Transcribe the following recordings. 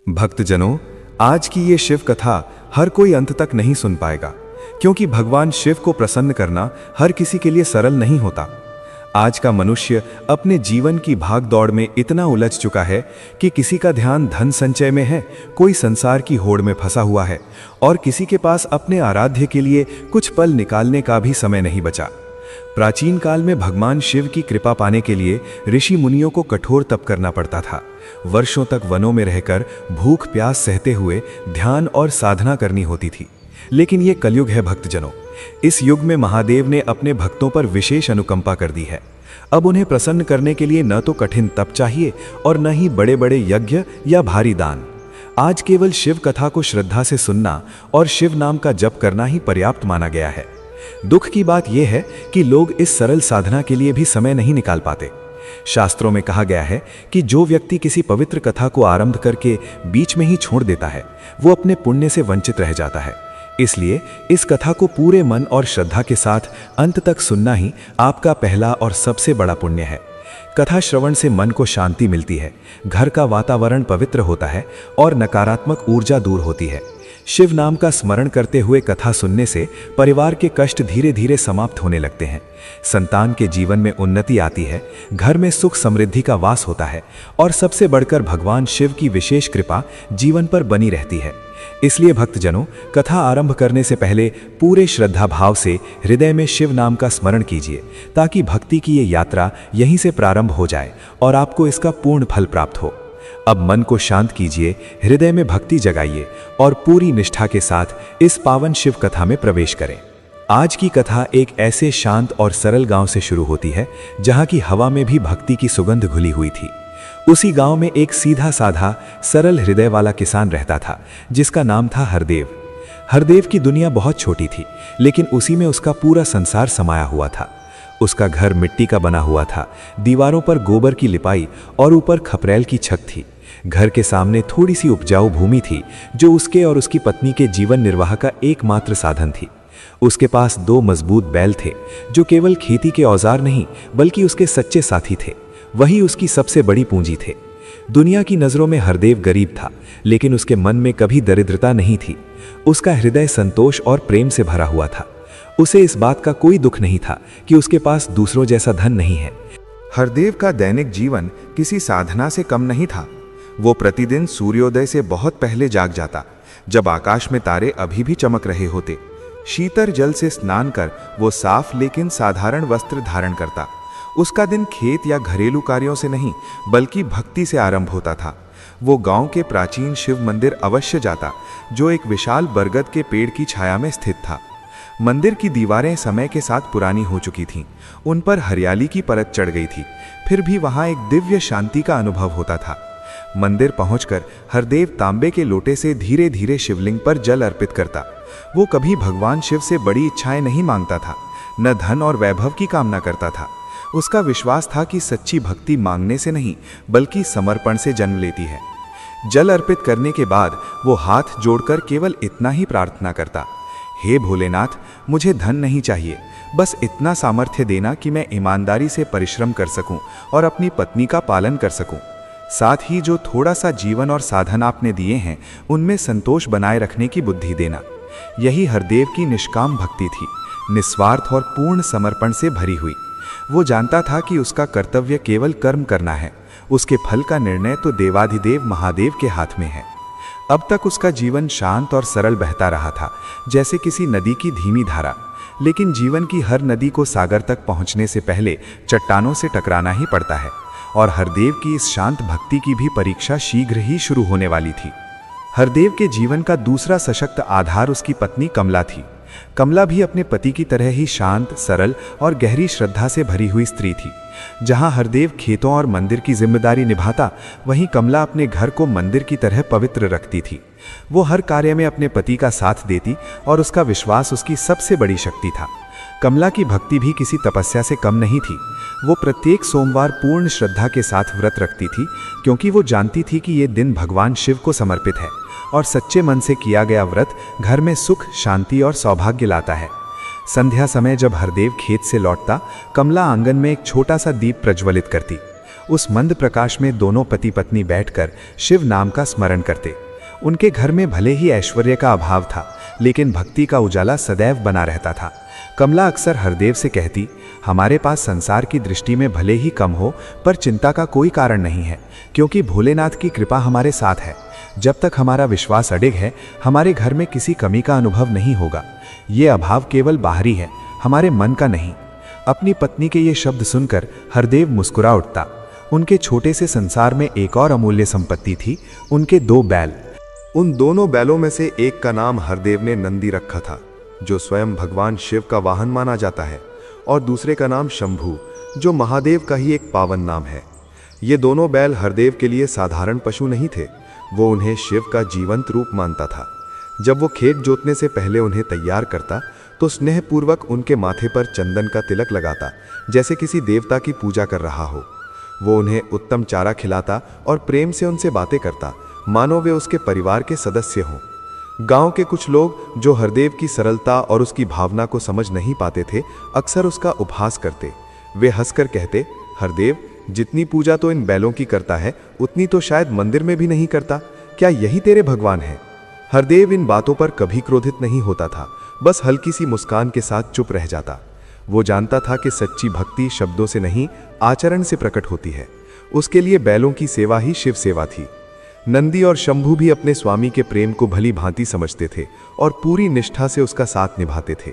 भक्तजनों, आज की ये शिव कथा हर कोई अंत तक नहीं सुन पाएगा, क्योंकि भगवान शिव को प्रसन्न करना हर किसी के लिए सरल नहीं होता। आज का मनुष्य अपने जीवन की भाग दौड़ में इतना उलझ चुका है कि किसी का ध्यान धन संचय में है, कोई संसार की होड़ में फंसा हुआ है और किसी के पास अपने आराध्य के लिए कुछ पल निकालने का भी समय नहीं बचा। प्राचीन काल में भगवान शिव की कृपा पाने के लिए ऋषि मुनियों को कठोर तप करना पड़ता था। वर्षों तक वनों में रहकर भूख प्यास सहते हुए ध्यान और साधना करनी होती थी। लेकिन ये कलयुग है भक्तजनों। इस युग में महादेव ने अपने भक्तों पर विशेष अनुकंपा कर दी है। अब उन्हें प्रसन्न करने के लिए न तो कठिन तप चाहिए और न ही बड़े बड़े यज्ञ या भारी दान। आज केवल शिव कथा को श्रद्धा से सुनना और शिव नाम का जप करना ही पर्याप्त माना गया है। दुख की बात यह है कि लोग इस सरल साधना के लिए भी समय नहीं निकाल पाते। शास्त्रों में कहा गया है कि जो व्यक्ति किसी पवित्र कथा को आरंभ करके बीच में ही छोड़ देता है, वो अपने पुण्य से वंचित रह जाता है। इसलिए इस कथा को पूरे मन और श्रद्धा के साथ अंत तक सुनना ही आपका पहला और सबसे बड़ा पुण्य है। कथा श्रवण से मन को शांति मिलती है, घर का वातावरण पवित्र होता है और नकारात्मक ऊर्जा दूर होती है। शिव नाम का स्मरण करते हुए कथा सुनने से परिवार के कष्ट धीरे धीरे समाप्त होने लगते हैं, संतान के जीवन में उन्नति आती है, घर में सुख समृद्धि का वास होता है और सबसे बढ़कर भगवान शिव की विशेष कृपा जीवन पर बनी रहती है। इसलिए भक्तजनों, कथा आरंभ करने से पहले पूरे श्रद्धा भाव से हृदय में शिव नाम का स्मरण कीजिए, ताकि भक्ति की ये यात्रा यहीं से प्रारंभ हो जाए और आपको इसका पूर्ण फल प्राप्त हो। अब मन को शांत कीजिए, हृदय में भक्ति जगाइए और पूरी निष्ठा के साथ इस पावन शिव कथा में प्रवेश करें। आज की कथा एक ऐसे शांत और सरल गांव से शुरू होती है, जहां की हवा में भी भक्ति की सुगंध घुली हुई थी। उसी गांव में एक सीधा साधा सरल हृदय वाला किसान रहता था, जिसका नाम था हरदेव। हरदेव की दुनिया बहुत छोटी थी, लेकिन उसी में उसका पूरा संसार समाया हुआ था। उसका घर मिट्टी का बना हुआ था, दीवारों पर गोबर की लिपाई और ऊपर खपरेल की छत थी। घर के सामने थोड़ी सी उपजाऊ भूमि थी, जो उसके और उसकी पत्नी के जीवन निर्वाह का एकमात्र साधन थी। उसके पास 2 मजबूत बैल थे, जो केवल खेती के औजार नहीं बल्कि उसके सच्चे साथी थे। वही उसकी सबसे बड़ी पूंजी थे। दुनिया की नज़रों में हरदेव गरीब था, लेकिन उसके मन में कभी दरिद्रता नहीं थी। उसका हृदय संतोष और प्रेम से भरा हुआ था। उसे इस बात का कोई दुख नहीं था कि उसके पास दूसरों जैसा धन नहीं है। हरदेव का दैनिक जीवन किसी साधना से कम नहीं था। वो प्रतिदिन सूर्योदय से बहुत पहले जाग जाता, जब आकाश में तारे अभी भी चमक रहे होते। शीतल जल से स्नान कर वो साफ लेकिन साधारण वस्त्र धारण करता। उसका दिन खेत या घरेलू कार्यों से नहीं बल्कि भक्ति से आरंभ होता था। वो गांव के प्राचीन शिव मंदिर अवश्य जाता, जो एक विशाल बरगद के पेड़ की छाया में स्थित था। मंदिर की दीवारें समय के साथ पुरानी हो चुकी थीं, उन पर हरियाली की परत चढ़ गई थी, फिर भी वहां एक दिव्य शांति का अनुभव होता था। मंदिर पहुंचकर हरदेव तांबे के लोटे से धीरे धीरे शिवलिंग पर जल अर्पित करता। वो कभी भगवान शिव से बड़ी इच्छाएं नहीं मांगता था, न धन और वैभव की कामना करता था। उसका विश्वास था कि सच्ची भक्ति मांगने से नहीं बल्कि समर्पण से जन्म लेती है। जल अर्पित करने के बाद वो हाथ जोड़कर केवल इतना ही प्रार्थना करता, हे भोलेनाथ, मुझे धन नहीं चाहिए, बस इतना सामर्थ्य देना कि मैं ईमानदारी से परिश्रम कर सकूं और अपनी पत्नी का पालन कर सकूं। साथ ही जो थोड़ा सा जीवन और साधन आपने दिए हैं, उनमें संतोष बनाए रखने की बुद्धि देना। यही हरदेव की निष्काम भक्ति थी, निस्वार्थ और पूर्ण समर्पण से भरी हुई। वो जानता था कि उसका कर्तव्य केवल कर्म करना है, उसके फल का निर्णय तो देवाधिदेव महादेव के हाथ में है। अब तक उसका जीवन शांत और सरल बहता रहा था, जैसे किसी नदी की धीमी धारा। लेकिन जीवन की हर नदी को सागर तक पहुंचने से पहले चट्टानों से टकराना ही पड़ता है, और हरदेव की इस शांत भक्ति की भी परीक्षा शीघ्र ही शुरू होने वाली थी। हरदेव के जीवन का दूसरा सशक्त आधार उसकी पत्नी कमला थी। कमला भी अपने पति की तरह ही शांत, सरल और गहरी श्रद्धा से भरी हुई स्त्री थी। जहां हरदेव खेतों और मंदिर की जिम्मेदारी निभाता, वहीं कमला अपने घर को मंदिर की तरह पवित्र रखती थी। वो हर कार्य में अपने पति का साथ देती और उसका विश्वास उसकी सबसे बड़ी शक्ति था। कमला की भक्ति भी किसी तपस्या से कम नहीं थी। वो प्रत्येक सोमवार पूर्ण श्रद्धा के साथ व्रत रखती थी, क्योंकि वो जानती थी कि ये दिन भगवान शिव को समर्पित है और सच्चे मन से किया गया व्रत घर में सुख, शांति और सौभाग्य लाता है। संध्या समय जब हरदेव खेत से लौटता, कमला आंगन में एक छोटा सा दीप प्रज्वलित करती उस मंद प्रकाश में दोनों पति पत्नी बैठकर शिव नाम का स्मरण करते। उनके घर में भले ही ऐश्वर्य का अभाव था, लेकिन भक्ति का उजाला सदैव बना रहता था। कमला अक्सर हरदेव से कहती, हमारे पास संसार की दृष्टि में भले ही कम हो, पर चिंता का कोई कारण नहीं है, क्योंकि भोलेनाथ की कृपा हमारे साथ है। जब तक हमारा विश्वास अडिग है, हमारे घर में किसी कमी का अनुभव नहीं होगा। ये अभाव केवल बाहरी है, हमारे मन का नहीं। अपनी पत्नी के ये शब्द सुनकर हरदेव मुस्कुरा उठता। उनके छोटे से संसार में एक और अमूल्य संपत्ति थी, उनके 2 बैल। उन दोनों बैलों में से एक का नाम हरदेव ने नंदी रखा था, जो स्वयं भगवान शिव का वाहन माना जाता है, और दूसरे का नाम शंभू, जो महादेव का ही एक पावन नाम है। ये दोनों बैल हरदेव के लिए साधारण पशु नहीं थे, वो उन्हें शिव का जीवंत रूप मानता था। जब वो खेत जोतने से पहले उन्हें तैयार करता, तो स्नेहपूर्वक उनके माथे पर चंदन का तिलक लगाता, जैसे किसी देवता की पूजा कर रहा हो। वो उन्हें उत्तम चारा खिलाता और प्रेम से उनसे बातें करता, मानो वे उसके परिवार के सदस्य हों। गांव के कुछ लोग, जो हरदेव की सरलता और उसकी भावना को समझ नहीं पाते थे, अक्सर उसका उपहास करते। वे हंसकर कहते, हरदेव, जितनी पूजा तो इन बैलों की करता है, उतनी तो शायद मंदिर में भी नहीं करता। क्या यही तेरे भगवान हैं? हरदेव इन बातों पर कभी क्रोधित नहीं होता था, बस हल्की सी मुस्कान के साथ चुप रह जाता। वो जानता था कि सच्ची भक्ति शब्दों से नहीं, आचरण से प्रकट होती है। उसके लिए बैलों की सेवा ही शिव सेवा थी। नंदी और शंभू भी अपने स्वामी के प्रेम को भली भांति समझते थे और पूरी निष्ठा से उसका साथ निभाते थे।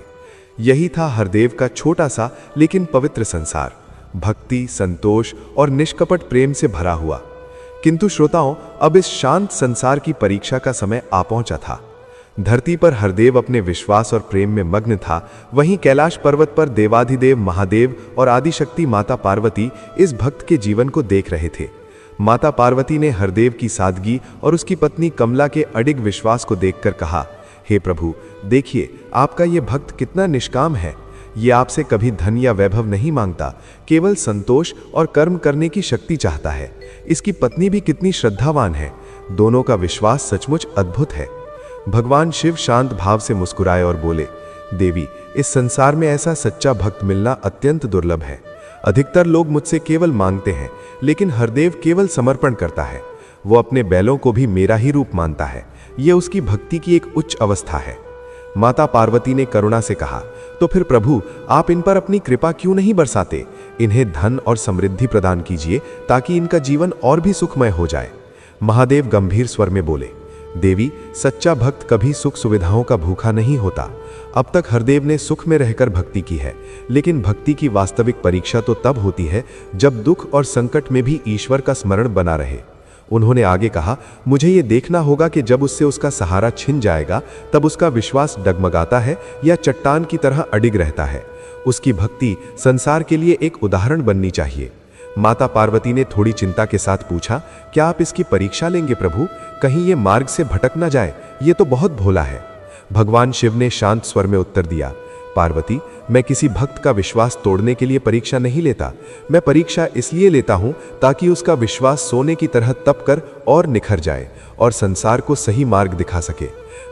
यही था हरदेव का छोटा सा लेकिन पवित्र संसार, भक्ति, संतोष और निष्कपट प्रेम से भरा हुआ। किंतु श्रोताओं, अब इस शांत संसार की परीक्षा का समय आ पहुंचा था। धरती पर हरदेव अपने विश्वास और प्रेम में मग्न था, वहीं कैलाश पर्वत पर देवाधिदेव महादेव और आदिशक्ति माता पार्वती इस भक्त के जीवन को देख रहे थे। माता पार्वती ने हरदेव की सादगी और उसकी पत्नी कमला के अडिग विश्वास को देखकर कहा, हे प्रभु, देखिए आपका ये भक्त कितना निष्काम है। ये आपसे कभी धन या वैभव नहीं मांगता, केवल संतोष और कर्म करने की शक्ति चाहता है। इसकी पत्नी भी कितनी श्रद्धावान है। दोनों का विश्वास सचमुच अद्भुत है। भगवान शिव शांत भाव से मुस्कुराए और बोले, देवी, इस संसार में ऐसा सच्चा भक्त मिलना अत्यंत दुर्लभ है। अधिकतर लोग मुझसे केवल मांगते हैं, लेकिन हरदेव केवल समर्पण करता है। वो अपने बैलों को भी मेरा ही रूप मानता है। यह उसकी भक्ति की एक उच्च अवस्था है। माता पार्वती ने करुणा से कहा, तो फिर प्रभु, आप इन पर अपनी कृपा क्यों नहीं बरसाते? इन्हें धन और समृद्धि प्रदान कीजिए, ताकि इनका जीवन और भी सुखमय हो जाए। महादेव गंभीर स्वर में बोले, देवी, सच्चा भक्त कभी सुख सुविधाओं का भूखा नहीं होता। अब तक हरदेव ने सुख में रहकर भक्ति की है, लेकिन भक्ति की वास्तविक परीक्षा तो तब होती है जब दुख और संकट में भी ईश्वर का स्मरण बना रहे। उन्होंने आगे कहा, मुझे ये देखना होगा कि जब उससे उसका सहारा छिन जाएगा, तब उसका विश्वास डगमगाता है या चट्टान की तरह अडिग रहता है। उसकी भक्ति संसार के लिए एक उदाहरण बननी चाहिए। माता पार्वती ने थोड़ी चिंता के साथ पूछा, क्या आप इसकी परीक्षा लेंगे प्रभु? कहीं ये मार्ग से भटक ना जाए, ये तो बहुत भोला है। भगवान शिव ने शांत स्वर में उत्तर दिया, पार्वती, मैं किसी भक्त का विश्वास तोड़ने के लिए परीक्षा नहीं लेता। मैं परीक्षा इसलिए लेता हूं ताकि उसका विश्वास सोने की तरह तप कर और निखर जाए और संसार को सही मार्ग दिखा सके।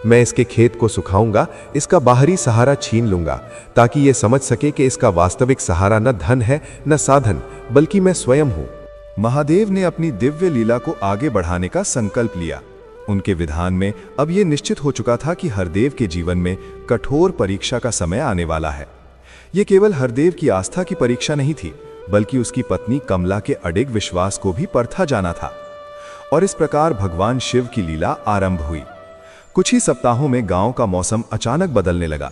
मैं इसके खेत को सुखाऊंगा, इसका बाहरी सहारा छीन लूंगा, ताकि यह समझ सके कि इसका वास्तविक सहारा न धन है न साधन, बल्कि मैं स्वयं हूं। महादेव ने अपनी दिव्य लीला को आगे बढ़ाने का संकल्प लिया। उनके विधान में अब यह निश्चित हो चुका था कि हरदेव के जीवन में कठोर परीक्षा का समय आने वाला है। यह केवल हरदेव की आस्था की परीक्षा नहीं थी, बल्कि उसकी पत्नी कमला के अडिग विश्वास को भी परखा जाना था। और इस प्रकार भगवान शिव की लीला आरंभ हुई। कुछ ही सप्ताहों में गांव का मौसम अचानक बदलने लगा।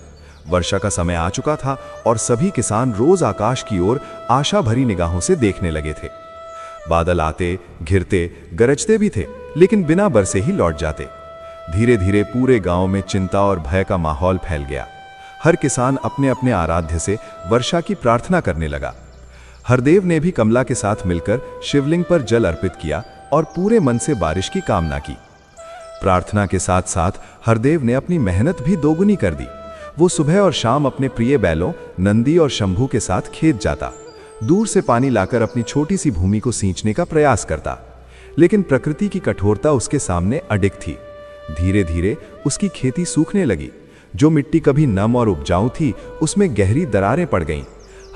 वर्षा का समय आ चुका था और सभी किसान रोज आकाश की ओर आशा भरी निगाहों से देखने लगे थे। बादल आते, घिरते, गरजते भी थे, लेकिन बिना बरसे ही लौट जाते। धीरे धीरे पूरे गांव में चिंता और भय का माहौल फैल गया। हर किसान अपने अपने आराध्य से वर्षा की प्रार्थना करने लगा। हरदेव ने भी कमला के साथ मिलकर शिवलिंग पर जल अर्पित किया और पूरे मन से बारिश की कामना की। प्रार्थना के साथ साथ हरदेव ने अपनी मेहनत भी दोगुनी कर दी। वो सुबह और शाम अपने प्रिय बैलों नंदी और शंभू के साथ खेत जाता, दूर से पानी लाकर अपनी छोटी सी भूमि को सींचने का प्रयास करता। लेकिन प्रकृति की कठोरता उसके सामने अडिग थी। धीरे धीरे उसकी खेती सूखने लगी। जो मिट्टी कभी नम और उपजाऊ थी, उसमें गहरी दरारें पड़ गईं।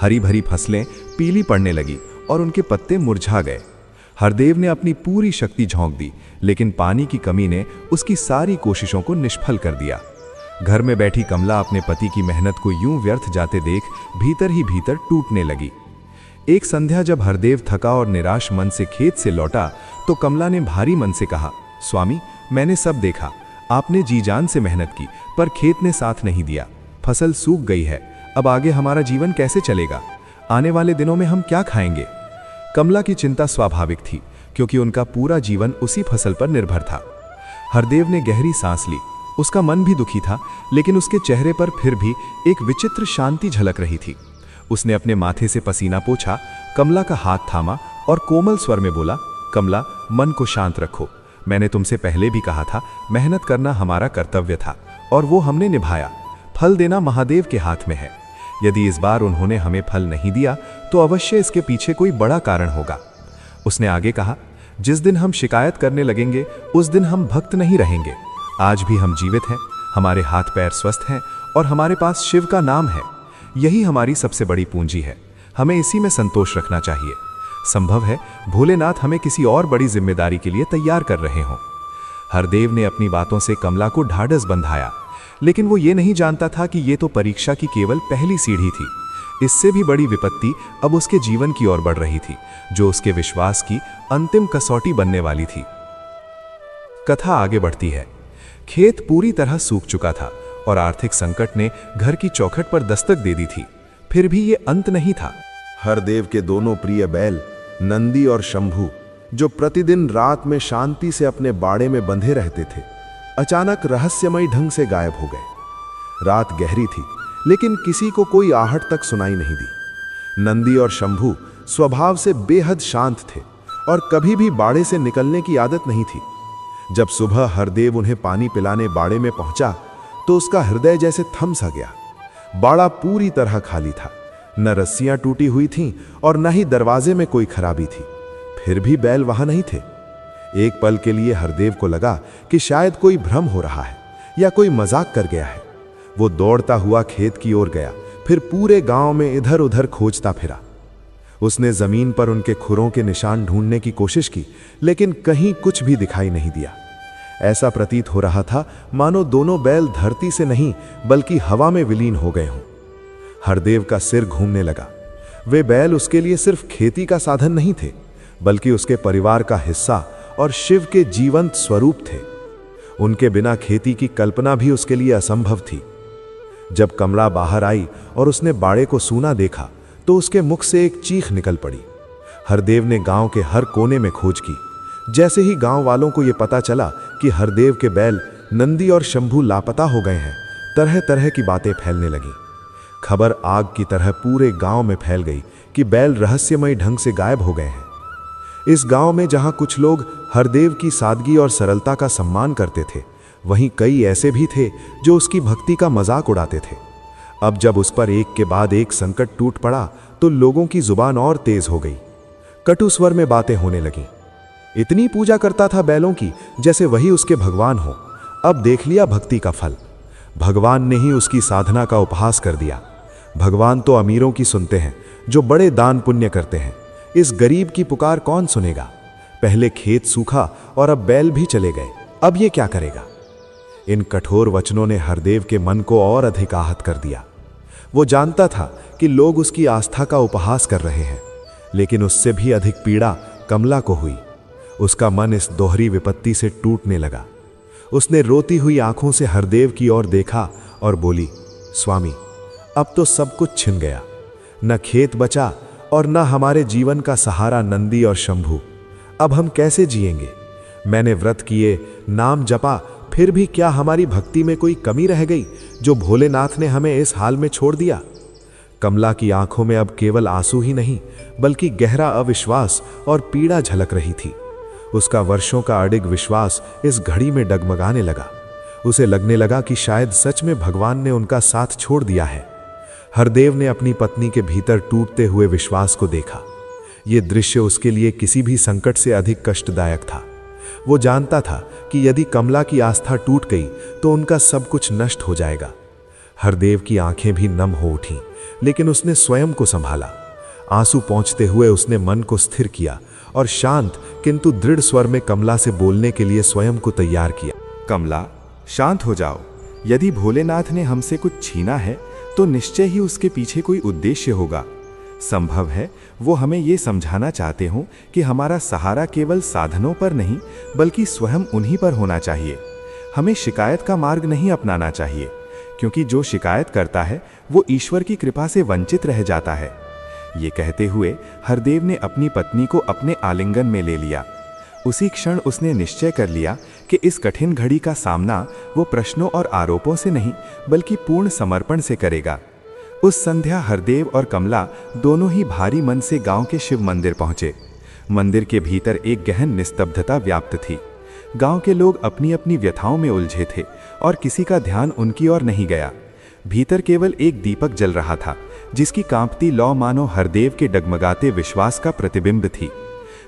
हरी भरी फसलें पीली पड़ने लगी और उनके पत्ते मुरझा गए। हरदेव ने अपनी पूरी शक्ति झोंक दी, लेकिन पानी की कमी ने उसकी सारी कोशिशों को निष्फल कर दिया। घर में बैठी कमला अपने पति की मेहनत को यूं व्यर्थ जाते देख भीतर ही भीतर टूटने लगी। एक संध्या जब हरदेव थका और निराश मन से खेत से लौटा तो कमला ने भारी मन से कहा, स्वामी, मैंने सब देखा। आपने जी जान से मेहनत की, पर खेत ने साथ नहीं दिया। फसल सूख गई है। अब आगे हमारा जीवन कैसे चलेगा? आने वाले दिनों में हम क्या खाएंगे? कमला की चिंता स्वाभाविक थी, क्योंकि उनका पूरा जीवन उसी फसल पर निर्भर था। हरदेव ने गहरी सांस ली। उसका मन भी दुखी था, लेकिन उसके चेहरे पर फिर भी एक विचित्र शांति झलक रही थी। उसने अपने माथे से पसीना पोंछा, कमला का हाथ थामा और कोमल स्वर में बोला, कमला, मन को शांत रखो। मैंने तुमसे पहले भी कहा था, मेहनत करना हमारा कर्तव्य था और वो हमने निभाया। फल देना महादेव के हाथ में है। यदि इस बार उन्होंने हमें फल नहीं दिया तो अवश्य इसके पीछे कोई बड़ा कारण होगा। उसने आगे कहा, जिस दिन हम शिकायत करने लगेंगे उस दिन हम भक्त नहीं रहेंगे। आज भी हम जीवित हैं, हमारे हाथ पैर स्वस्थ हैं और हमारे पास शिव का नाम है। यही हमारी सबसे बड़ी पूंजी है। हमें इसी में संतोष रखना चाहिए। संभव है भोलेनाथ हमें किसी और बड़ी जिम्मेदारी के लिए तैयार कर रहे हों। हरदेव ने अपनी बातों से कमला को ढाढ़स बंधाया, लेकिन वो ये नहीं जानता था कि ये तो परीक्षा की केवल पहली सीढ़ी थी। इससे भी बड़ी विपत्ति अब उसके जीवन की ओर बढ़ रही थी, जो उसके विश्वास की अंतिम कसौटी बनने वाली थी। कथा आगे बढ़ती है। खेत पूरी तरह सूख चुका था और आर्थिक संकट ने घर की चौखट पर दस्तक दे दी थी। फिर भी ये अंत नहीं था। हरदेव के दोनों प्रिय बैल नंदी और शंभू, जो प्रतिदिन रात में शांति से अपने बाड़े में बंधे रहते थे, अचानक रहस्यमयी ढंग से गायब हो गए। रात गहरी थी, लेकिन किसी को कोई आहट तक सुनाई नहीं दी। नंदी और शंभू स्वभाव से बेहद शांत थे और कभी भी बाड़े से निकलने की आदत नहीं थी। जब सुबह हरदेव उन्हें पानी पिलाने बाड़े में पहुंचा तो उसका हृदय जैसे थम सा गया। बाड़ा पूरी तरह खाली था। न रस्सियां टूटी हुई थीं और न ही दरवाजे में कोई खराबी थी। फिर भी बैल वहां नहीं थे। एक पल के लिए हरदेव को लगा कि शायद कोई भ्रम हो रहा है या कोई मजाक कर गया है। वो दौड़ता हुआ खेत की ओर गया, फिर पूरे गांव में इधर उधर खोजता फिरा। उसने जमीन पर उनके खुरों के निशान ढूंढने की कोशिश की, लेकिन कहीं कुछ भी दिखाई नहीं दिया। ऐसा प्रतीत हो रहा था मानो दोनों बैल धरती से नहीं बल्कि हवा में विलीन हो गए हों। हरदेव का सिर घूमने लगा। वे बैल उसके लिए सिर्फ खेती का साधन नहीं थे, बल्कि उसके परिवार का हिस्सा और शिव के जीवंत स्वरूप थे। उनके बिना खेती की कल्पना भी उसके लिए असंभव थी। जब कमला बाहर आई और उसने बाड़े को सूना देखा तो उसके मुख से एक चीख निकल पड़ी। हरदेव ने गांव के हर कोने में खोज की। जैसे ही गांव वालों को यह पता चला कि हरदेव के बैल नंदी और शंभू लापता हो गए हैं, तरह तरह की बातें फैलने लगीं। खबर आग की तरह पूरे गांव में फैल गई कि बैल रहस्यमय ढंग से गायब हो गए हैं। इस गांव में जहां कुछ लोग हरदेव की सादगी और सरलता का सम्मान करते थे, वहीं कई ऐसे भी थे जो उसकी भक्ति का मजाक उड़ाते थे। अब जब उस पर एक के बाद एक संकट टूट पड़ा तो लोगों की जुबान और तेज हो गई। कटु स्वर में बातें होने लगीं। इतनी पूजा करता था बैलों की जैसे वही उसके भगवान हो। अब देख लिया भक्ति का फल। भगवान ने ही उसकी साधना का उपहास कर दिया। भगवान तो अमीरों की सुनते हैं जो बड़े दान पुण्य करते हैं। इस गरीब की पुकार कौन सुनेगा? पहले खेत सूखा और अब बैल भी चले गए। अब ये क्या करेगा? इन कठोर वचनों ने हरदेव के मन को और अधिक आहत कर दिया। वो जानता था कि लोग उसकी आस्था का उपहास कर रहे हैं, लेकिन उससे भी अधिक पीड़ा कमला को हुई। उसका मन इस दोहरी विपत्ति से टूटने लगा। उसने रोती हुई आंखों से हरदेव की ओर देखा और बोली, स्वामी, अब तो सब कुछ छिन गया। न खेत बचा और न हमारे जीवन का सहारा नंदी और शंभू। अब हम कैसे जिएंगे? मैंने व्रत किए, नाम जपा, फिर भी क्या हमारी भक्ति में कोई कमी रह गई जो भोलेनाथ ने हमें इस हाल में छोड़ दिया? कमला की आंखों में अब केवल आंसू ही नहीं बल्कि गहरा अविश्वास और पीड़ा झलक रही थी। उसका वर्षों का अडिग विश्वास इस घड़ी में डगमगाने लगा। उसे लगने लगा कि शायद सच में भगवान ने उनका साथ छोड़ दिया है। हरदेव ने अपनी पत्नी के भीतर टूटते हुए विश्वास को देखा। यह दृश्य उसके लिए किसी भी संकट से अधिक कष्टदायक था। वो जानता था कि यदि कमला की आस्था टूट गई तो उनका सब कुछ नष्ट हो जाएगा। हरदेव की आंखें भी नम हो उठीं, लेकिन उसने स्वयं को संभाला। आंसू पोंछते हुए उसने मन को स्थिर किया और शांत किंतु दृढ़ स्वर में कमला से बोलने के लिए स्वयं को तैयार किया। कमला, शांत हो जाओ। यदि भोलेनाथ ने हमसे कुछ छीना है तो निश्चय ही उसके पीछे कोई उद्देश्य होगा। संभव है वो हमें ये समझाना चाहते हों कि हमारा सहारा केवल साधनों पर नहीं बल्कि स्वयं उन्हीं पर होना चाहिए। हमें शिकायत का मार्ग नहीं अपनाना चाहिए, क्योंकि जो शिकायत करता है वो ईश्वर की कृपा से वंचित रह जाता है। ये कहते हुए हरदेव ने अपनी पत्नी को अपने आलिंगन में ले लिया। उसी क्षण उसने निश्चय कर लिया कि इस कठिन घड़ी का सामना वो प्रश्नों और आरोपों से नहीं बल्कि पूर्ण समर्पण से करेगा। उस संध्या हरदेव और कमला दोनों ही भारी मन से गांव के शिव मंदिर पहुंचे। मंदिर के भीतर एक गहन निस्तब्धता व्याप्त थी। गांव के लोग अपनी अपनी व्यथाओं में उलझे थे और किसी का ध्यान उनकी ओर नहीं गया। भीतर केवल एक दीपक जल रहा था, जिसकी कांपती लौ मानो हरदेव के डगमगाते विश्वास का प्रतिबिंब थी।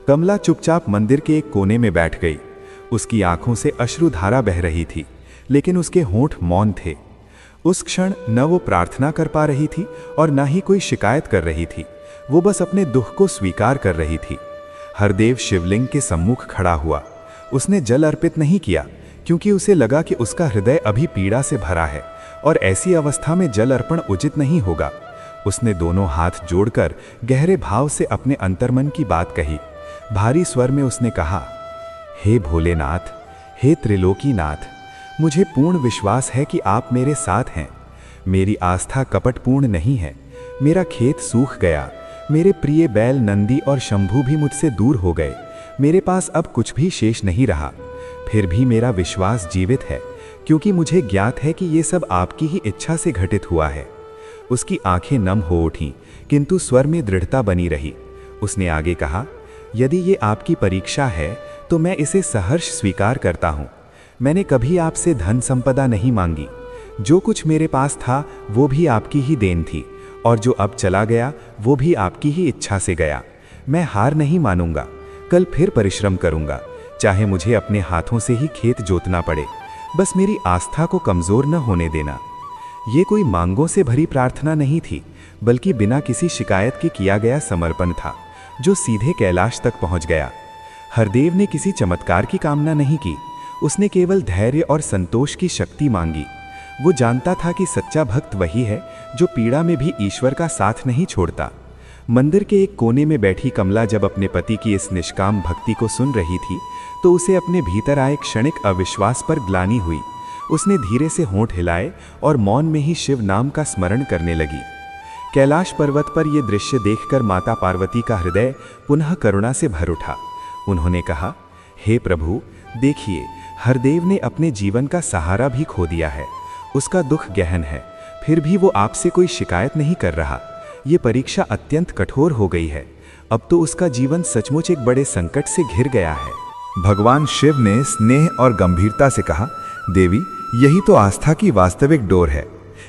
कमला चुपचाप मंदिर के एक कोने में बैठ गई। उसकी आंखों से अश्रुधारा बह रही थी, लेकिन उसके होंठ मौन थे। उस क्षण न वो प्रार्थना कर पा रही थी और न ही कोई शिकायत कर रही थी। वो बस अपने दुख को स्वीकार कर रही थी। हरदेव शिवलिंग के सम्मुख खड़ा हुआ। उसने जल अर्पित नहीं किया, क्योंकि उसे लगा कि उसका हृदय अभी पीड़ा से भरा है और ऐसी अवस्था में जल अर्पण उचित नहीं होगा। उसने दोनों हाथ जोड़कर गहरे भाव से अपने अंतर्मन की बात कही। भारी स्वर में उसने कहा, हे भोलेनाथ, हे त्रिलोकीनाथ, मुझे पूर्ण विश्वास है कि आप मेरे साथ हैं। मेरी आस्था कपटपूर्ण नहीं है। मेरा खेत सूख गया। मेरे प्रिय बैल नंदी और शंभू भी मुझसे दूर हो गए। मेरे पास अब कुछ भी शेष नहीं रहा। फिर भी मेरा विश्वास जीवित है, क्योंकि मुझे ज्ञात है कि ये सब आपकी ही इच्छा से घटित हुआ है। उसकी आंखें नम हो उठीं, किंतु स्वर में दृढ़ता बनी रही। उसने आगे कहा, यदि ये आपकी परीक्षा है तो मैं इसे सहर्ष स्वीकार करता हूँ। मैंने कभी आपसे धन संपदा नहीं मांगी। जो कुछ मेरे पास था वो भी आपकी ही देन थी, और जो अब चला गया वो भी आपकी ही इच्छा से गया। मैं हार नहीं मानूंगा। कल फिर परिश्रम करूंगा, चाहे मुझे अपने हाथों से ही खेत जोतना पड़े। बस मेरी आस्था को कमजोर न होने देना। ये कोई मांगों से भरी प्रार्थना नहीं थी, बल्कि बिना किसी शिकायत के किया गया समर्पण था, जो सीधे कैलाश तक पहुंच गया। हरदेव ने किसी चमत्कार की कामना नहीं की। उसने केवल धैर्य और संतोष की शक्ति मांगी। वो जानता था कि सच्चा भक्त वही है जो पीड़ा में भी ईश्वर का साथ नहीं छोड़ता। मंदिर के एक कोने में बैठी कमला जब अपने पति की इस निष्काम भक्ति को सुन रही थी, तो उसे अपने भीतर आए क्षणिक अविश्वास पर ग्लानि हुई। उसने धीरे से होंठ हिलाए और मौन में ही शिव नाम का स्मरण करने लगी। कैलाश पर्वत पर यह दृश्य देखकर माता पार्वती का हृदय पुनः करुणा से भर उठा। उन्होंने कहा, हे प्रभु, देखिए, हरदेव ने अपने जीवन का सहारा भी खो दिया है। उसका दुख गहन है, फिर भी वो आपसे कोई शिकायत नहीं कर रहा। ये परीक्षा अत्यंत कठोर हो गई है। अब तो उसका जीवन सचमुच एक बड़े संकट से घिर गया है। भगवान शिव ने स्नेह और गंभीरता से कहा, देवी, यही तो आस्था की वास्तविक डोर है।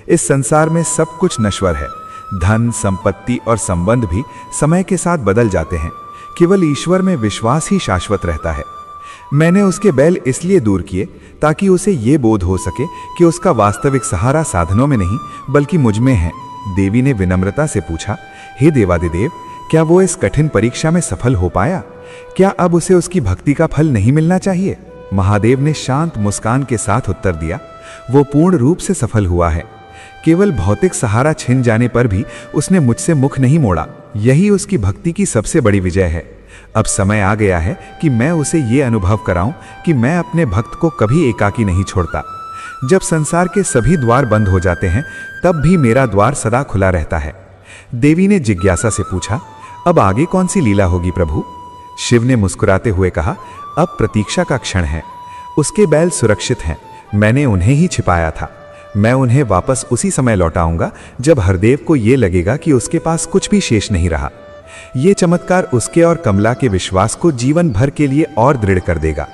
इस संसार में सब कुछ नश्वर है। धन, संपत्ति और संबंध भी समय के साथ बदल जाते हैं। केवल ईश्वर में विश्वास ही शाश्वत रहता है। मैंने उसके बैल इसलिए दूर किए ताकि उसे ये बोध हो सके कि उसका वास्तविक सहारा साधनों में नहीं बल्कि मुझ में है। देवी ने विनम्रता से पूछा, हे देवादिदेव, क्या वो इस कठिन परीक्षा में सफल हो पाया? क्या अब उसे उसकी भक्ति का फल नहीं मिलना चाहिए? महादेव ने शांत मुस्कान के साथ उत्तर दिया, वो पूर्ण रूप से सफल हुआ है। केवल भौतिक सहारा छिन जाने पर भी उसने मुझसे मुख नहीं मोड़ा। यही उसकी भक्ति की सबसे बड़ी विजय है। अब समय आ गया है कि मैं उसे ये अनुभव कराऊं कि मैं अपने भक्त को कभी एकाकी नहीं छोड़ता। जब संसार के सभी द्वार बंद हो जाते हैं, तब भी मेरा द्वार सदा खुला रहता है। देवी ने जिज्ञासा से पूछा, अब आगे कौन सी लीला होगी प्रभु? शिव ने मुस्कुराते हुए कहा, अब प्रतीक्षा का क्षण है। उसके बैल सुरक्षित हैं। मैंने उन्हें ही छिपाया था। मैं उन्हें वापस उसी समय लौटाऊंगा जब हरदेव को यह लगेगा कि उसके पास कुछ भी शेष नहीं रहा। ये चमत्कार उसके और कमला के विश्वास को जीवन भर के लिए और दृढ़ कर देगा।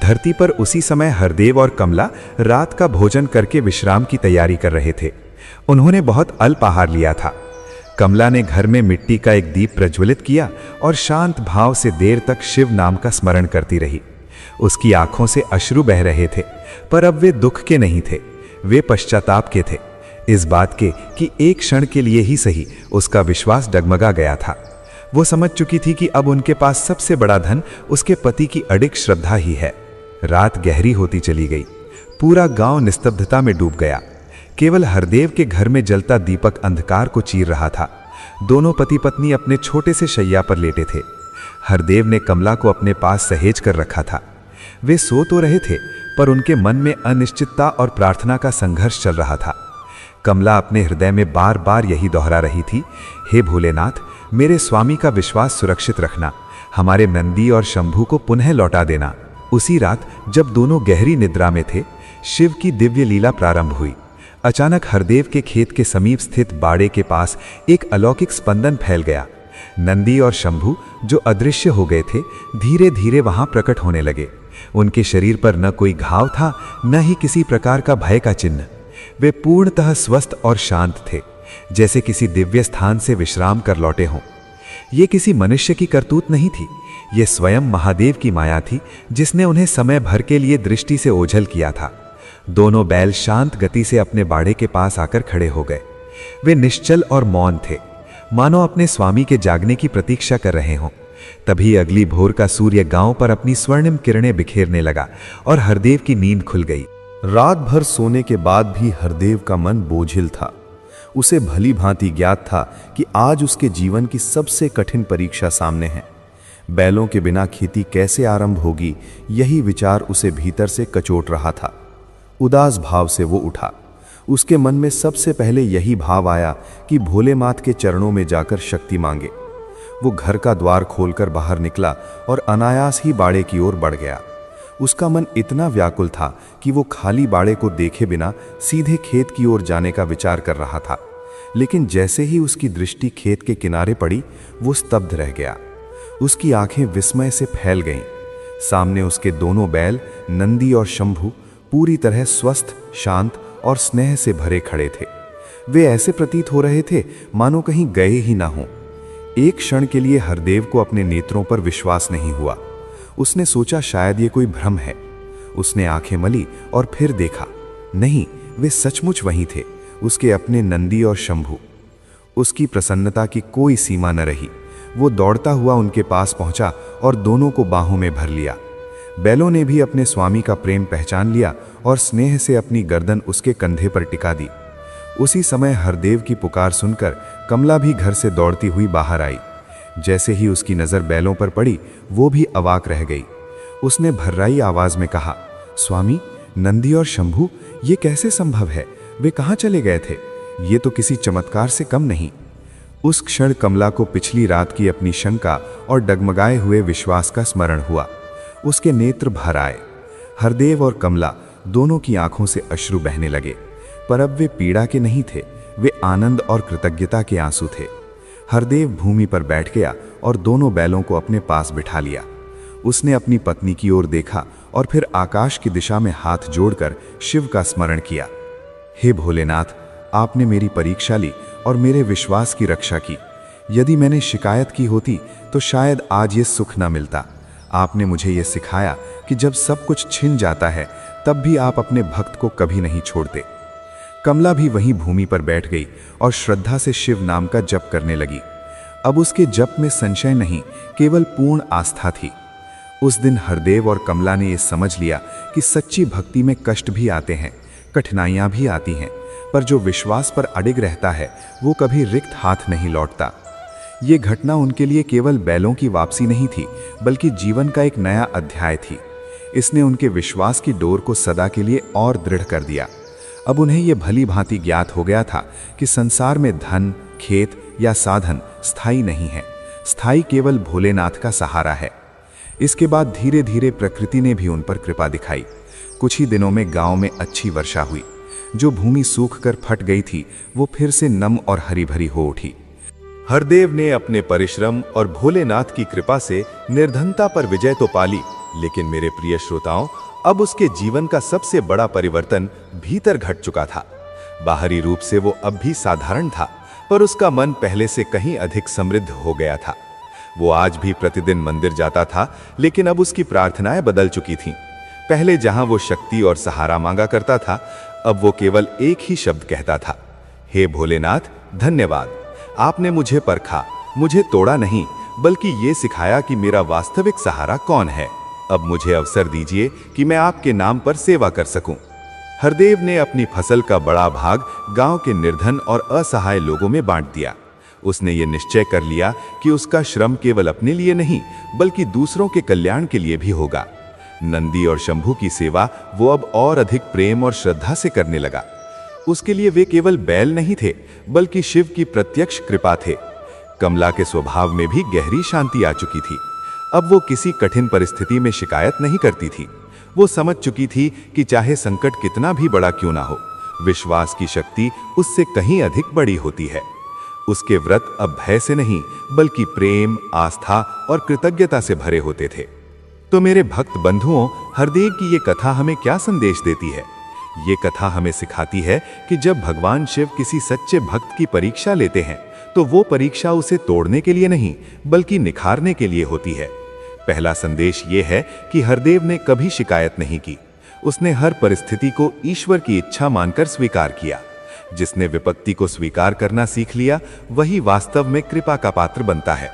धरती पर उसी समय हरदेव और कमला रात का भोजन करके विश्राम की तैयारी कर रहे थे। उन्होंने बहुत अल्प आहार लिया था। कमला ने घर में मिट्टी का एक दीप प्रज्वलित किया और शांत भाव से देर तक शिव नाम का स्मरण करती रही। उसकी आंखों से अश्रु बह रहे थे, पर अब वे दुख के नहीं थे, वे पश्चाताप के थे, इस बात के कि एक क्षण के लिए ही सही उसका विश्वास डगमगा गया था। वो समझ चुकी थी कि अब उनके पास सबसे बड़ा धन उसके पति की अडिग श्रद्धा ही है। रात गहरी होती चली गई। पूरा गांव निस्तब्धता में डूब गया। केवल हरदेव के घर में जलता दीपक अंधकार को चीर रहा था। दोनों पति पत्नी अपने छोटे से शैया पर लेटे थे। हरदेव ने कमला को अपने पास सहेज कर रखा था। वे सो तो रहे थे, पर उनके मन में अनिश्चितता और प्रार्थना का संघर्ष चल रहा था। कमला अपने हृदय में बार बार यही दोहरा रही थी, हे भोलेनाथ, मेरे स्वामी का विश्वास सुरक्षित रखना, हमारे नंदी और शंभू को पुनः लौटा देना। उसी रात जब दोनों गहरी निद्रा में थे, शिव की दिव्य लीला प्रारंभ हुई। अचानक हरदेव के खेत के समीप स्थित बाड़े के पास एक अलौकिक स्पंदन फैल गया। नंदी और शंभू, जो अदृश्य हो गए थे, धीरे धीरे वहां प्रकट होने लगे। उनके शरीर पर न कोई घाव था, न ही किसी प्रकार का भय का चिन्ह। वे पूर्णतः स्वस्थ और शांत थे, जैसे किसी दिव्य स्थान से विश्राम कर लौटे हों। ये किसी मनुष्य की करतूत नहीं थी, ये स्वयं महादेव की माया थी, जिसने उन्हें समय भर के लिए दृष्टि से ओझल किया था। दोनों बैल शांत गति से अपने बाड़े के पास आकर खड़े हो गए। वे निश्चल और मौन थे, मानो अपने स्वामी के जागने की प्रतीक्षा कर रहे हों। तभी अगली भोर का सूर्य गांव पर अपनी स्वर्णिम किरणें बिखेरने लगा और हरदेव की नींद खुल गई। रात भर सोने के बाद भी हरदेव का मन बोझिल था। उसे भली भांति ज्ञात था कि आज उसके जीवन की सबसे कठिन परीक्षा सामने है। बैलों के बिना खेती कैसे आरंभ होगी, यही विचार उसे भीतर से कचोट रहा था। उदास भाव से वो उठा। उसके मन में सबसे पहले यही भाव आया कि भोलेनाथ के चरणों में जाकर शक्ति मांगे। वो घर का द्वार खोलकर बाहर निकला और अनायास ही बाड़े की ओर बढ़ गया। उसका मन इतना व्याकुल था कि वो खाली बाड़े को देखे बिना सीधे खेत की ओर जाने का विचार कर रहा था। लेकिन जैसे ही उसकी दृष्टि खेत के किनारे पड़ी, वो स्तब्ध रह गया। उसकी आंखें विस्मय से फैल गईं। सामने उसके दोनों बैल, नंदी और शंभू, पूरी तरह स्वस्थ, शांत और स्नेह से भरे खड़े थे। वे ऐसे प्रतीत हो रहे थे मानो कहीं गए ही ना हों। एक क्षण के लिए हरदेव को अपने नेत्रों पर विश्वास नहीं हुआ। उसने सोचा शायद ये कोई भ्रम है। उसने आंखें मली और फिर देखा, नहीं, वे सचमुच वहीं थे, उसके अपने नंदी और शंभू। उसकी प्रसन्नता की कोई सीमा न रही। वो दौड़ता हुआ उनके पास पहुंचा और दोनों को बाहों में भर लिया। बैलों ने भी अपने स्वामी का प्रेम पहचान लिया और स्नेह से अपनी गर्दन उसके कंधे पर टिका दी। उसी समय हरदेव की पुकार सुनकर कमला भी घर से दौड़ती हुई बाहर आई। जैसे ही उसकी नज़र बैलों पर पड़ी, वो भी अवाक रह गई। उसने भर्राई आवाज में कहा, स्वामी, नंदी और शंभू, ये कैसे संभव है? वे कहाँ चले गए थे? ये तो किसी चमत्कार से कम नहीं। उस क्षण कमला को पिछली रात की अपनी शंका और डगमगाए हुए विश्वास का स्मरण हुआ। उसके नेत्र भर आए। हरदेव और कमला दोनों की आंखों से अश्रु बहने लगे, पर अब वे पीड़ा के नहीं थे, वे आनंद और कृतज्ञता के आंसू थे। हरदेव भूमि पर बैठ गया और दोनों बैलों को अपने पास बिठा लिया। उसने अपनी पत्नी की ओर देखा और फिर आकाश की दिशा में हाथ जोड़कर शिव का स्मरण किया। हे भोलेनाथ, आपने मेरी परीक्षा ली और मेरे विश्वास की रक्षा की। यदि मैंने शिकायत की होती तो शायद आज ये सुख न मिलता। आपने मुझे ये सिखाया कि जब सब कुछ छिन जाता है, तब भी आप अपने भक्त को कभी नहीं छोड़ते। कमला भी वहीं भूमि पर बैठ गई और श्रद्धा से शिव नाम का जप करने लगी। अब उसके जप में संशय नहीं, केवल पूर्ण आस्था थी। उस दिन हरदेव और कमला ने यह समझ लिया कि सच्ची भक्ति में कष्ट भी आते हैं, कठिनाइयां भी आती हैं, पर जो विश्वास पर अडिग रहता है वो कभी रिक्त हाथ नहीं लौटता। ये घटना उनके लिए केवल बैलों की वापसी नहीं थी, बल्कि जीवन का एक नया अध्याय थी। इसने उनके विश्वास की डोर को सदा के लिए और दृढ़ कर दिया। अब उन्हें यह भली भांति ज्ञात हो गया था कि संसार में धन, खेत या साधन स्थायी नहीं है, स्थायी केवल भोलेनाथ का सहारा है। इसके बाद धीरे धीरे प्रकृति ने भी उन पर कृपा दिखाई। कुछ ही दिनों में गांव में अच्छी वर्षा हुई। जो भूमि सूख कर फट गई थी, वो फिर से नम और हरी भरी हो उठी। हरदेव ने अपने परिश्रम और भोलेनाथ की कृपा से निर्धनता पर विजय तो पाली, लेकिन मेरे प्रिय श्रोताओं, अब उसके जीवन का सबसे बड़ा परिवर्तन भीतर घट चुका था। बाहरी रूप से वो अब भी साधारण था, पर उसका मन पहले से कहीं अधिक समृद्ध हो गया था। वो आज भी प्रतिदिन मंदिर जाता था, लेकिन अब उसकी प्रार्थनाएं बदल चुकी थीं। पहले जहां वो शक्ति और सहारा मांगा करता था, अब वो केवल एक ही शब्द कहता था, हे भोलेनाथ, धन्यवाद। आपने मुझे परखा, मुझे तोड़ा नहीं, बल्कि ये सिखाया कि मेरा वास्तविक सहारा कौन है। अब मुझे अवसर दीजिए कि मैं आपके नाम पर सेवा कर सकूं। हरदेव ने अपनी फसल का बड़ा भाग गांव के निर्धन और असहाय लोगों में बांट दिया। उसने ये निश्चय कर लिया कि उसका श्रम केवल अपने लिए नहीं बल्कि दूसरों के कल्याण के लिए भी होगा। नंदी और शंभू की सेवा वो अब और अधिक प्रेम और श्रद्धा से करने लगा। उसके लिए वे केवल बैल नहीं थे बल्कि शिव की प्रत्यक्ष कृपा थे। कमला के स्वभाव में भी गहरी शांति आ चुकी थी। अब वो किसी कठिन परिस्थिति में शिकायत नहीं करती थी। वो समझ चुकी थी कि चाहे संकट कितना भी बड़ा क्यों ना हो, विश्वास की शक्ति उससे कहीं अधिक बड़ी होती है। उसके व्रत अब भय से नहीं बल्कि प्रेम, आस्था और कृतज्ञता से भरे होते थे। तो मेरे भक्त बंधुओं, हरदेव की ये कथा हमें क्या संदेश देती है? ये कथा हमें सिखाती है कि जब भगवान शिव किसी सच्चे भक्त की परीक्षा लेते हैं तो वो परीक्षा उसे तोड़ने के लिए नहीं बल्कि निखारने के लिए होती है। पहला संदेश ये है कि हरदेव ने कभी शिकायत नहीं की। उसने हर परिस्थिति को ईश्वर की इच्छा मानकर स्वीकार किया। जिसने विपत्ति को स्वीकार करना सीख लिया वही वास्तव में कृपा का पात्र बनता है।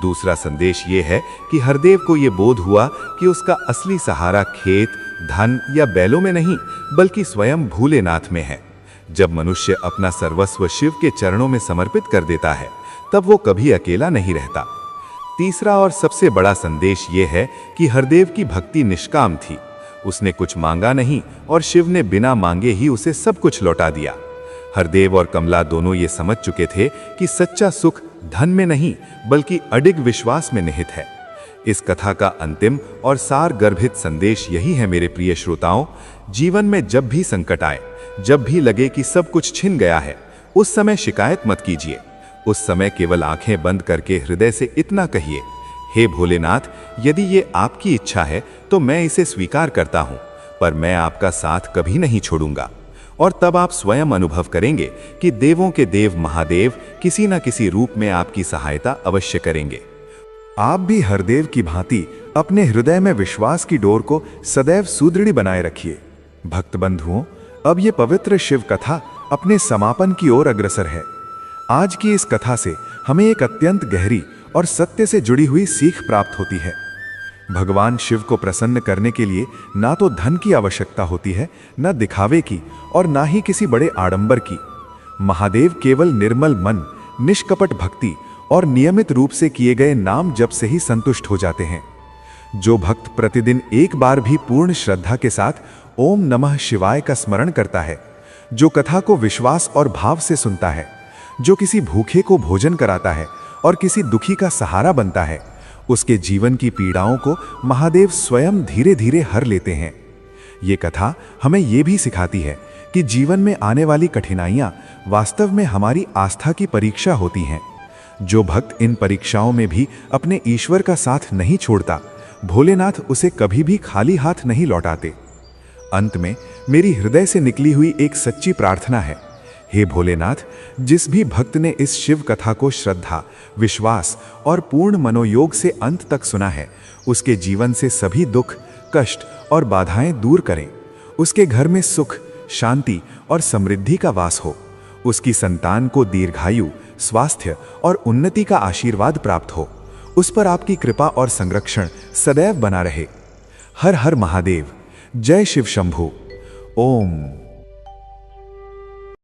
दूसरा संदेश ये है कि हरदेव को ये बोध हुआ कि उसका असली सहारा खेत, धन या बैलों में नहीं बल्कि स्वयं भोलेनाथ में है। जब मनुष्य अपना सर्वस्व शिव के चरणों में समर्पित कर देता है तब वो कभी अकेला नहीं रहता। तीसरा और सबसे बड़ा संदेश ये है कि हरदेव की भक्ति निष्काम थी। उसने कुछ मांगा नहीं और शिव ने बिना मांगे ही उसे सब कुछ लौटा दिया। हरदेव और कमला दोनों ये समझ चुके थे कि सच्चा सुख धन में नहीं बल्कि अडिग विश्वास में निहित है। इस कथा का अंतिम और सार गर्भित संदेश यही है मेरे प्रिय श्रोताओं। जीवन में जब भी संकट आए, जब भी लगे कि सब कुछ छिन गया है, उस समय शिकायत मत कीजिए। उस समय केवल आंखें बंद करके हृदय से इतना कहिए, हे भोलेनाथ, यदि ये आपकी इच्छा है तो मैं इसे स्वीकार करता हूं, पर मैं आपका साथ कभी नहीं छोड़ूंगा। और तब आप स्वयं अनुभव करेंगे कि देवों के देव महादेव किसी न किसी रूप में आपकी सहायता अवश्य करेंगे। आप भी हरदेव की भांति अपने हृदय में विश्वास की डोर को सदैव सुदृढ़ बनाए रखिए। भक्त बंधुओं, अब ये पवित्र शिव कथा अपने समापन की ओर अग्रसर है। आज की इस कथा से हमें एक अत्यंत गहरी और सत्य से जुड़ी हुई सीख प्राप्त होती है। भगवान शिव को प्रसन्न करने के लिए ना तो धन की आवश्यकता होती है, न दिखावे की और ना ही किसी बड़े आडंबर की। महादेव केवल निर्मल मन, निष्कपट भक्ति और नियमित रूप से किए गए नाम जप से ही संतुष्ट हो जाते हैं। जो भक्त प्रतिदिन एक बार भी पूर्ण श्रद्धा के साथ ओम नमः शिवाय का स्मरण करता है, जो कथा को विश्वास और भाव से सुनता है, जो किसी भूखे को भोजन कराता है और किसी दुखी का सहारा बनता है, उसके जीवन की पीड़ाओं को महादेव स्वयं धीरे धीरे हर लेते हैं। ये कथा हमें ये भी सिखाती है कि जीवन में आने वाली कठिनाइयां वास्तव में हमारी आस्था की परीक्षा होती हैं। जो भक्त इन परीक्षाओं में भी अपने ईश्वर का साथ नहीं छोड़ता, भोलेनाथ उसे कभी भी खाली हाथ नहीं लौटाते। अंत में मेरी हृदय से निकली हुई एक सच्ची प्रार्थना है, हे भोलेनाथ, जिस भी भक्त ने इस शिव कथा को श्रद्धा, विश्वास और पूर्ण मनोयोग से अंत तक सुना है, उसके जीवन से सभी दुख, कष्ट और बाधाएं दूर करें। उसके घर में सुख, शांति और समृद्धि का वास हो। उसकी संतान को दीर्घायु, स्वास्थ्य और उन्नति का आशीर्वाद प्राप्त हो। उस पर आपकी कृपा और संरक्षण सदैव बना रहे। हर हर महादेव। जय शिव शंभू। ओम।